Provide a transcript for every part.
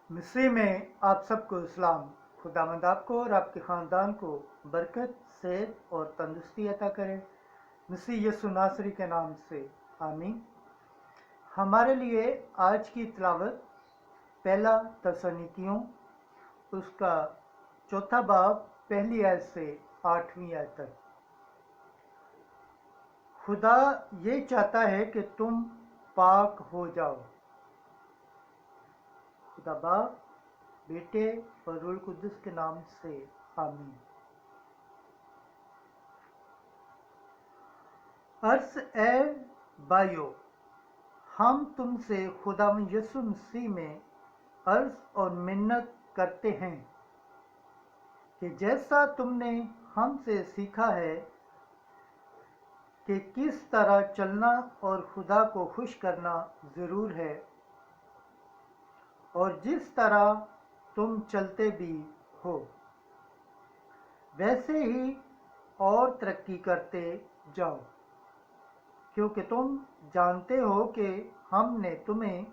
मसीह में आप सबको इस्लाम। खुदावंद आपको और आपके ख़ानदान को बरकत, सेहत और तंदुरुस्ती अता करे। मसीह यीशु नासरी के नाम से आमीन। हमारे लिए आज की तिलावत पहला तसनीकियों उसका चौथा बाब पहली आयत से 8वीं आयत तक। खुदा ये चाहता है कि तुम पाक हो जाओ। खुदा बाप, बेटे और रूह कुद्दुस के नाम से आमीन। अर्ज ए भाइयों, हम तुमसे खुदावंद यीशु मसीह में अर्ज और मिन्नत करते हैं कि जैसा तुमने हमसे सीखा है कि किस तरह चलना और खुदा को खुश करना ज़रूर है, और जिस तरह तुम चलते भी हो वैसे ही और तरक्की करते जाओ, क्योंकि तुम जानते हो कि हमने तुम्हें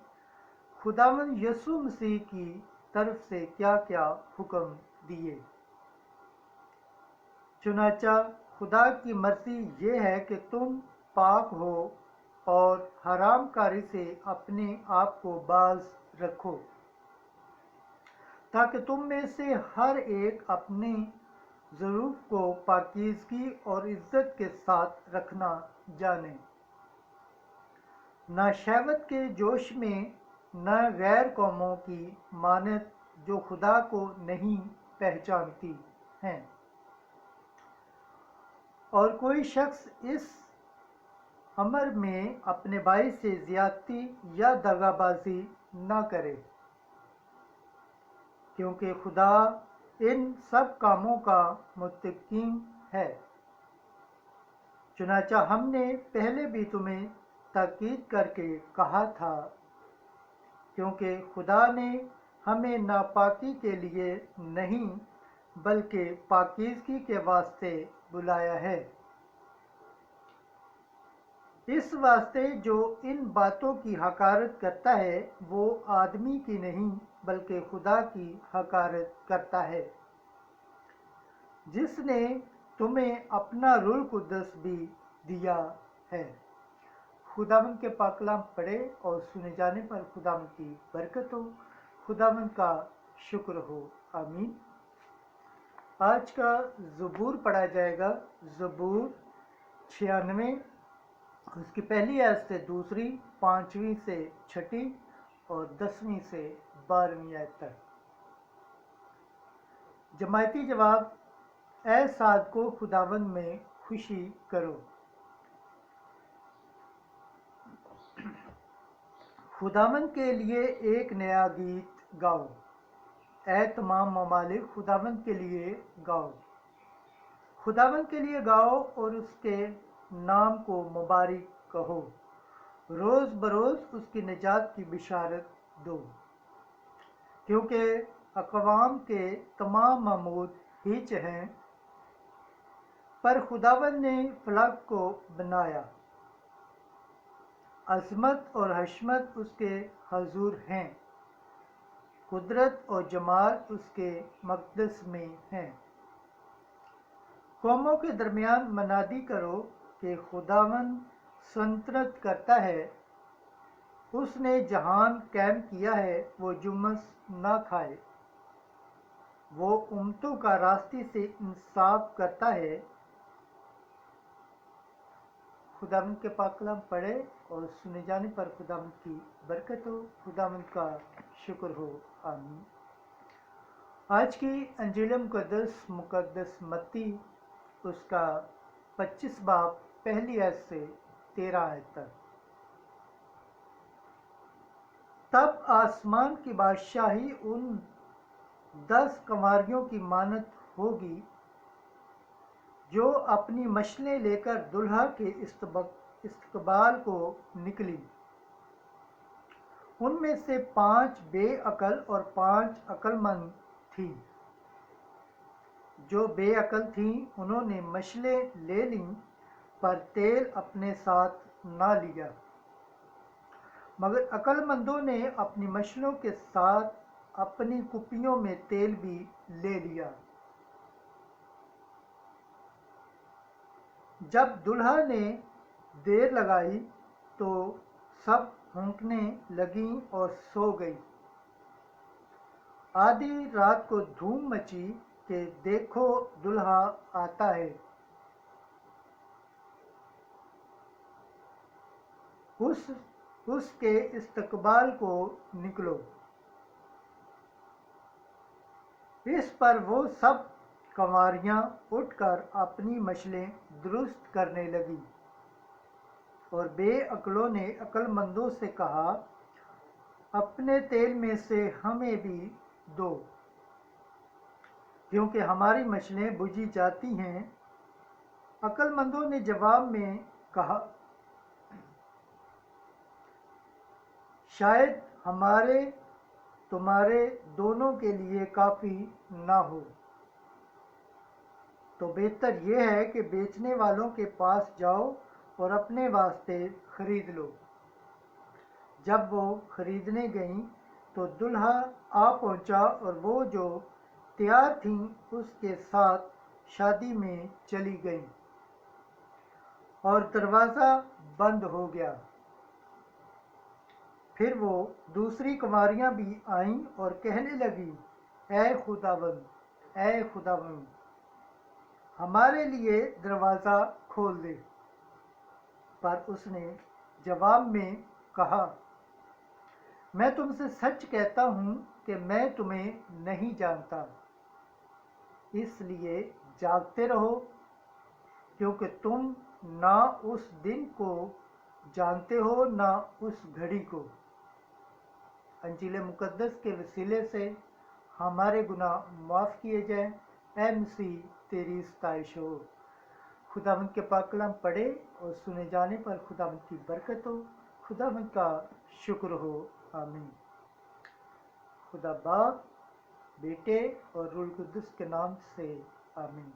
खुदावंद यीशु मसीह की तरफ से क्या क्या हुक्म दिए। चुनाचा खुदा की मर्जी ये है कि तुम पाक हो और हरामकारी से अपने आप को बाज रखो, ताकि तुम में से हर एक अपने ज़रूफ को पाकीज़गी और इज़्ज़त के साथ रखना जाने, न शहवत के जोश में, न गैर कौमों की मानत जो खुदा को नहीं पहचानती हैं। और कोई शख्स इस अमर में अपने भाई से ज़्यादती या दगाबाजी न करे, क्योंकि खुदा इन सब कामों का मुत्तकीन है। चुनाचा हमने पहले भी तुम्हें ताकीद करके कहा था, क्योंकि खुदा ने हमें नापाकी के लिए नहीं बल्कि पाकीज़गी के वास्ते बुलाया है। इस वास्ते जो इन बातों की हकारत करता है वो आदमी की नहीं बल्कि खुदा की हकारत करता है, जिसने तुम्हें अपना रूह कुद्दुस भी दिया है। खुदावंद के पाक कलाम पढ़े और सुने जाने पर खुदावंद की बरकत हो, खुदावंद का शुक्र हो। आमीन। आज का ज़बूर पढ़ा जाएगा। ज़बूर 96, उसकी पहली आयत से दूसरी, 5वीं से 6ठी और 10वीं से 12वीं आयत तक। जमायती जवाब, ऐ साद को खुदावंद में खुशी करो। खुदावंद के लिए एक नया गीत गाओ। ऐ तमाम ममालिक, खुदावंद के लिए गाओ। खुदावंद के लिए गाओ और उसके नाम को मुबारक कहो। रोज़ बरोज़ उसकी निजात की बिशारत दो, क्योंकि अक़वाम के तमाम महमूद हीच हैं, पर खुदावंद ने फलक को बनाया। अज़मत और हशमत उसके हजूर हैं, कुदरत और जमाल उसके मक़दस में हैं। कौमों के दरमियान मनादी करो कि खुदावंद सल्तनत करता है, उसने जहान कायम किया है, वो जुम्मस न खाए। वो उम्मतों का रास्ते से इंसाफ करता है। खुदावंद के पाक कलाम पढ़े और सुने जाने पर खुदावंद की बरकत हो, खुदावंद का शुक्र हो। आमीन। आज की अंजील मुक़द्दस मत्ती उसका 25 बाब पहली आयत से 13 आयत तक। तब आसमान की बादशाही उन 10 कंवारियों की मानत होगी जो अपनी मशलें लेकर दुल्हा के इस्तकबाल को निकली। उनमें से 5 बेअकल और 5 अक्लमंद थीं। जो बेअकल थीं उन्होंने मशलें ले लीं, पर तेल अपने साथ ना लिया। मगर अक्लमंदों ने अपनी मशलों के साथ اپنی کپیوں میں تیل بھی لے لیا۔ جب دلہا نے دیر لگائی تو سب ہونکنے لگیں اور سو گئی۔ آدھی رات کو دھوم مچی کہ دیکھو دلہا آتا ہے۔ اس کے استقبال کو نکلو۔ اس پر وہ سب کنواریاں اٹھ کر اپنی مشلیں درست کرنے لگی، اور بے عقلوں نے عقل مندوں سے کہا، اپنے تیل میں سے ہمیں بھی دو، کیونکہ ہماری مشلیں بجھی جاتی ہیں۔ عقل مندوں نے جواب میں کہا، شاید ہمارے تمہارے دونوں کے لیے کافی نہ ہو، تو بہتر یہ ہے کہ بیچنے والوں کے پاس جاؤ اور اپنے واسطے خرید لو۔ جب وہ خریدنے گئیں تو دلہا آ پہنچا، اور وہ جو تیار تھیں اس کے ساتھ شادی میں چلی گئیں، اور دروازہ بند ہو گیا۔ پھر وہ دوسری کنواریاں بھی آئیں اور کہنے لگیں، اے خداوند، اے خداوند، ہمارے لیے دروازہ کھول دے۔ پر اس نے جواب میں کہا، میں تم سے سچ کہتا ہوں کہ میں تمہیں نہیں جانتا۔ اس لیے جاگتے رہو، کیونکہ تم نہ اس دن کو جانتے ہو نہ اس گھڑی کو۔ انجیل مقدس کے وسیلے سے ہمارے گناہ معاف کیے جائیں۔ اے مسیح، تیری ستائش ہو۔ خداوند کے پاک کلام پڑھے اور سنے جانے پر خداوند کی برکت ہو۔ خداوند کا شکر ہو۔ آمین۔ خدا باپ، بیٹے اور روح القدس کے نام سے آمین۔